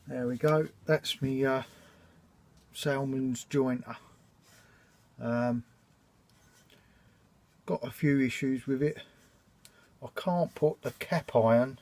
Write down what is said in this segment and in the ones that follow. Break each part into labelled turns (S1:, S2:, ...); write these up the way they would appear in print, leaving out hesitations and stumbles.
S1: There we go, that's me salmon's jointer. Got a few issues with it. I can't put the cap iron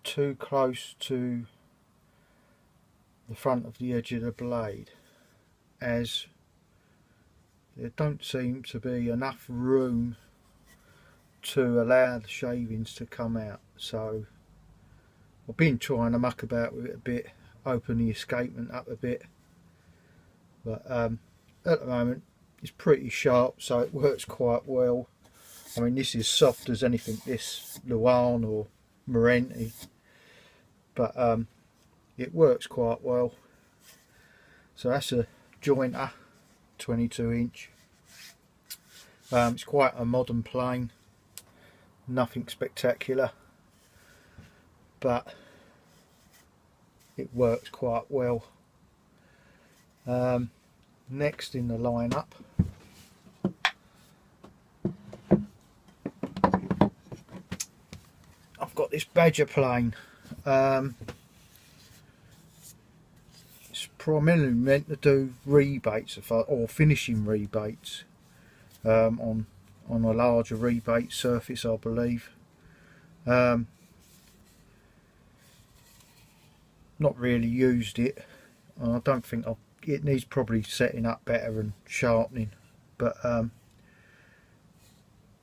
S1: too close to the front of the edge of the blade, as there don't seem to be enough room to allow the shavings to come out. So I've been trying to muck about with it a bit, open the escapement up a bit, but at the moment it's pretty sharp, so it works quite well. I mean, this is soft as anything, this Luan or Morenti, but it works quite well. So that's a jointer, 22 inch. It's quite a modern plane, nothing spectacular, but it works quite well. Next in the lineup, I've got this Badger plane. It's primarily meant to do rebates or finishing rebates on a larger rebate surface, I believe. Not really used it. I don't think it needs probably setting up better and sharpening, but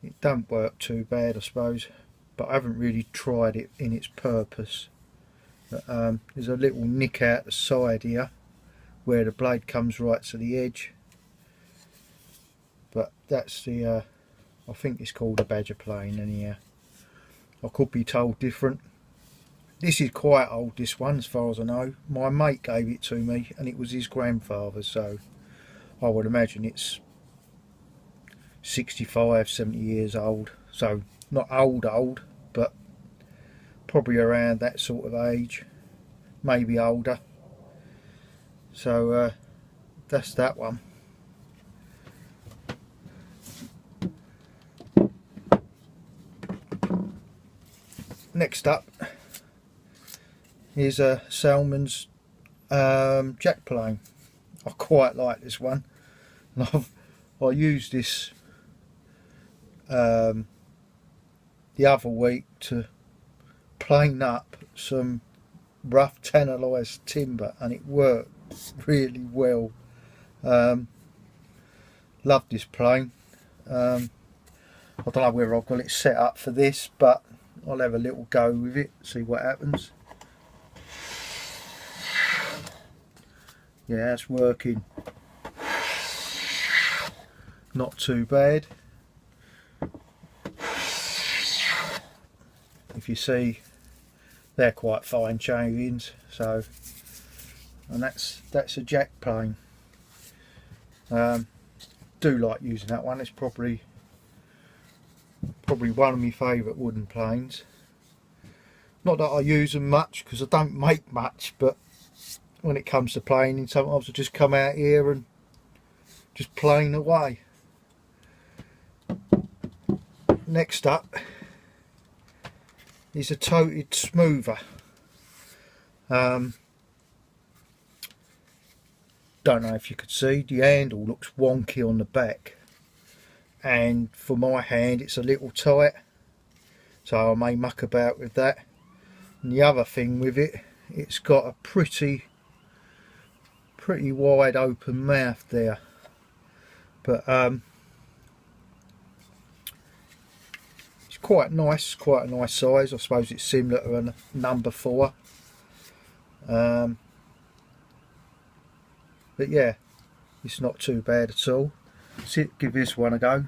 S1: it don't work too bad, I suppose. But I haven't really tried it in its purpose. But, there's a little nick out the side here where the blade comes right to the edge, but that's the I think it's called a Badger plane anyhow. I could be told different. This is quite old, this one, as far as I know. My mate gave it to me and it was his grandfather's, so I would imagine it's 65, 70 years old. So not old, but probably around that sort of age, maybe older. So that's that one. Next up is a Salmon's jack plane. I quite like this one, and I used this the other week to plane up some rough tannalized timber, and it worked really well. Love this plane. I don't know whether I've got it set up for this, but I'll have a little go with it, see what happens. Yeah, it's working. Not too bad. If you see, they're quite fine shavings. So, and that's a jack plane. Do like using that one. It's probably one of my favourite wooden planes. Not that I use them much because I don't make much, but when it comes to planing, sometimes I just come out here and just plane away. Next up is a toted smoother. Don't know if you could see, the handle looks wonky on the back, and for my hand it's a little tight, so I may muck about with that. And the other thing with it, it's got a pretty wide open mouth there, but it's quite a nice size. I suppose it's similar to a number 4. But yeah, it's not too bad at all. Give this one a go.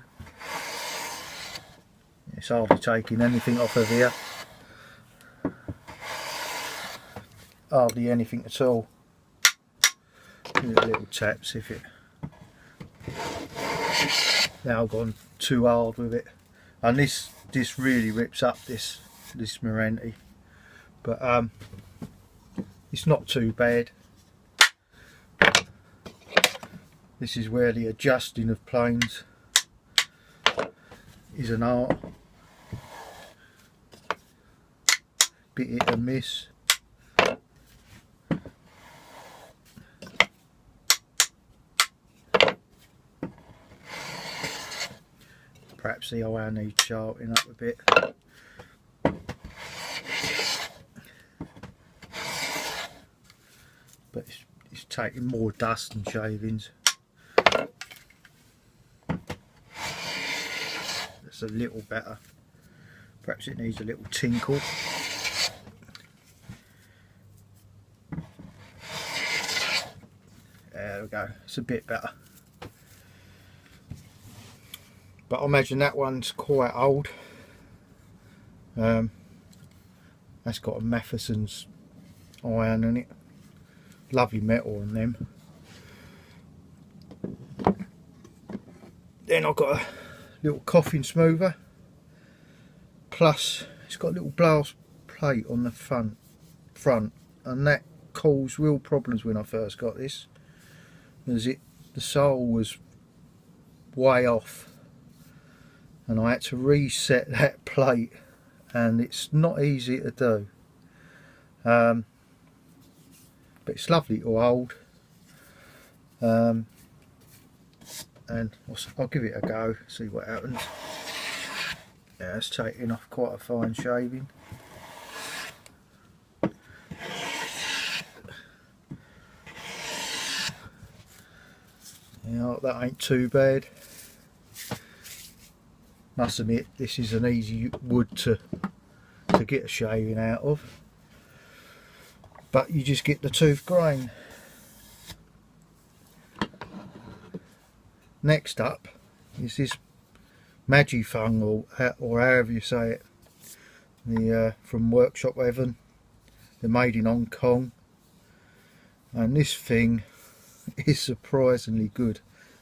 S1: It's hardly taking anything off of here. Hardly anything at all. Give it a little tap, see if it... Now I've gone too hard with it. And this really rips up this Morenti. But it's not too bad. This is where the adjusting of planes is an art. Bit hit and miss. perhaps the iron needs sharpening up a bit. But it's taking more dust than shavings. That's a little better. Perhaps it needs a little tinkle. There we go, it's a bit better. But I imagine that one's quite old. That's got a Matheson's iron in it. Lovely metal on them. Then I've got a little coffin smoother. Plus it's got a little glass plate on the front, and that caused real problems when I first got this. The sole was way off, and I had to reset that plate, and it's not easy to do. But it's lovely to hold, and I'll give it a go, see what happens. Yeah, it's taking off quite a fine shaving. Yeah, that ain't too bad. Must admit, this is an easy wood to get a shaving out of, but you just get the tooth grain. Next up is this Magifung, or however you say it, the from Workshop Heaven. They're made in Hong Kong, and this thing is surprisingly good.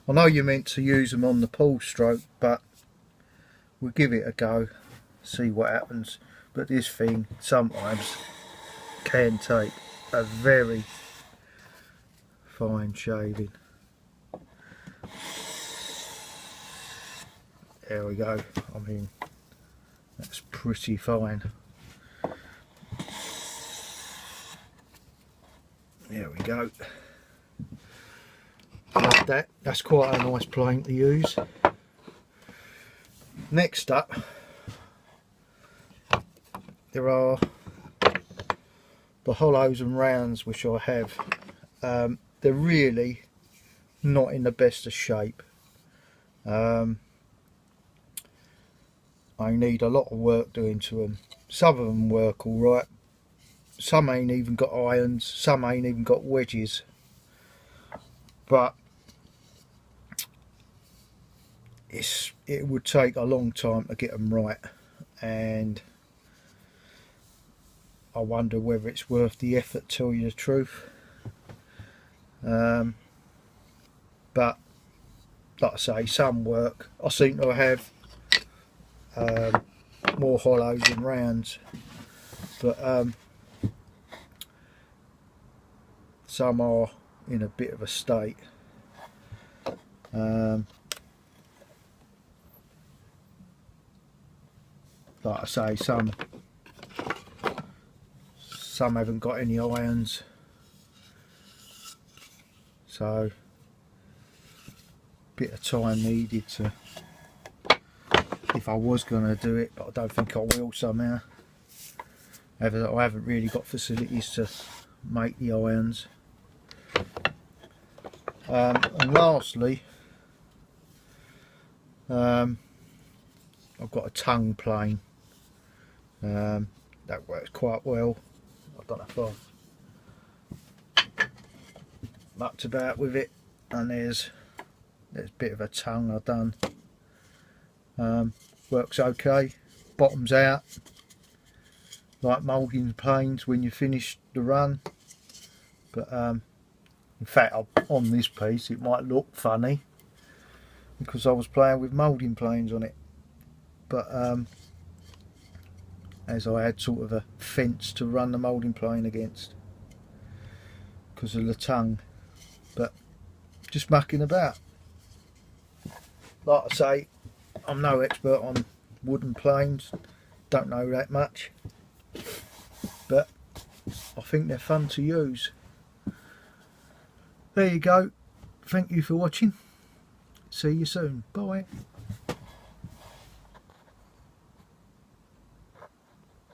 S1: I know you're meant to use them on the pull stroke, but we'll give it a go, see what happens. But this thing sometimes can take a very fine shaving. There we go. I mean, that's pretty fine. There we go. Love that. That's quite a nice plane to use. Next up, there are the hollows and rounds which I have. They're really not in the best of shape. I need a lot of work doing to them. Some of them work alright, some ain't even got irons, some ain't even got wedges, but it would take a long time to get them right, and I wonder whether it's worth the effort, to tell you the truth. But like I say, some work. I seem to have more hollows than rounds, but some are in a bit of a state. Like I say, some haven't got any irons, so bit of time needed to, if I was going to do it, but I don't think I will somehow. I haven't really got facilities to make the irons. And lastly, I've got a tongue plane. That works quite well. I don't know if I've mucked about with it, and there's a bit of a tongue I've done. Works okay, bottoms out like moulding planes when you finish the run, but in fact on this piece it might look funny because I was playing with moulding planes on it, but as I had sort of a fence to run the moulding plane against because of the tongue, but just mucking about. Like I say, I'm no expert on wooden planes, don't know that much, but I think they're fun to use. There you go, thank you for watching, see you soon, bye.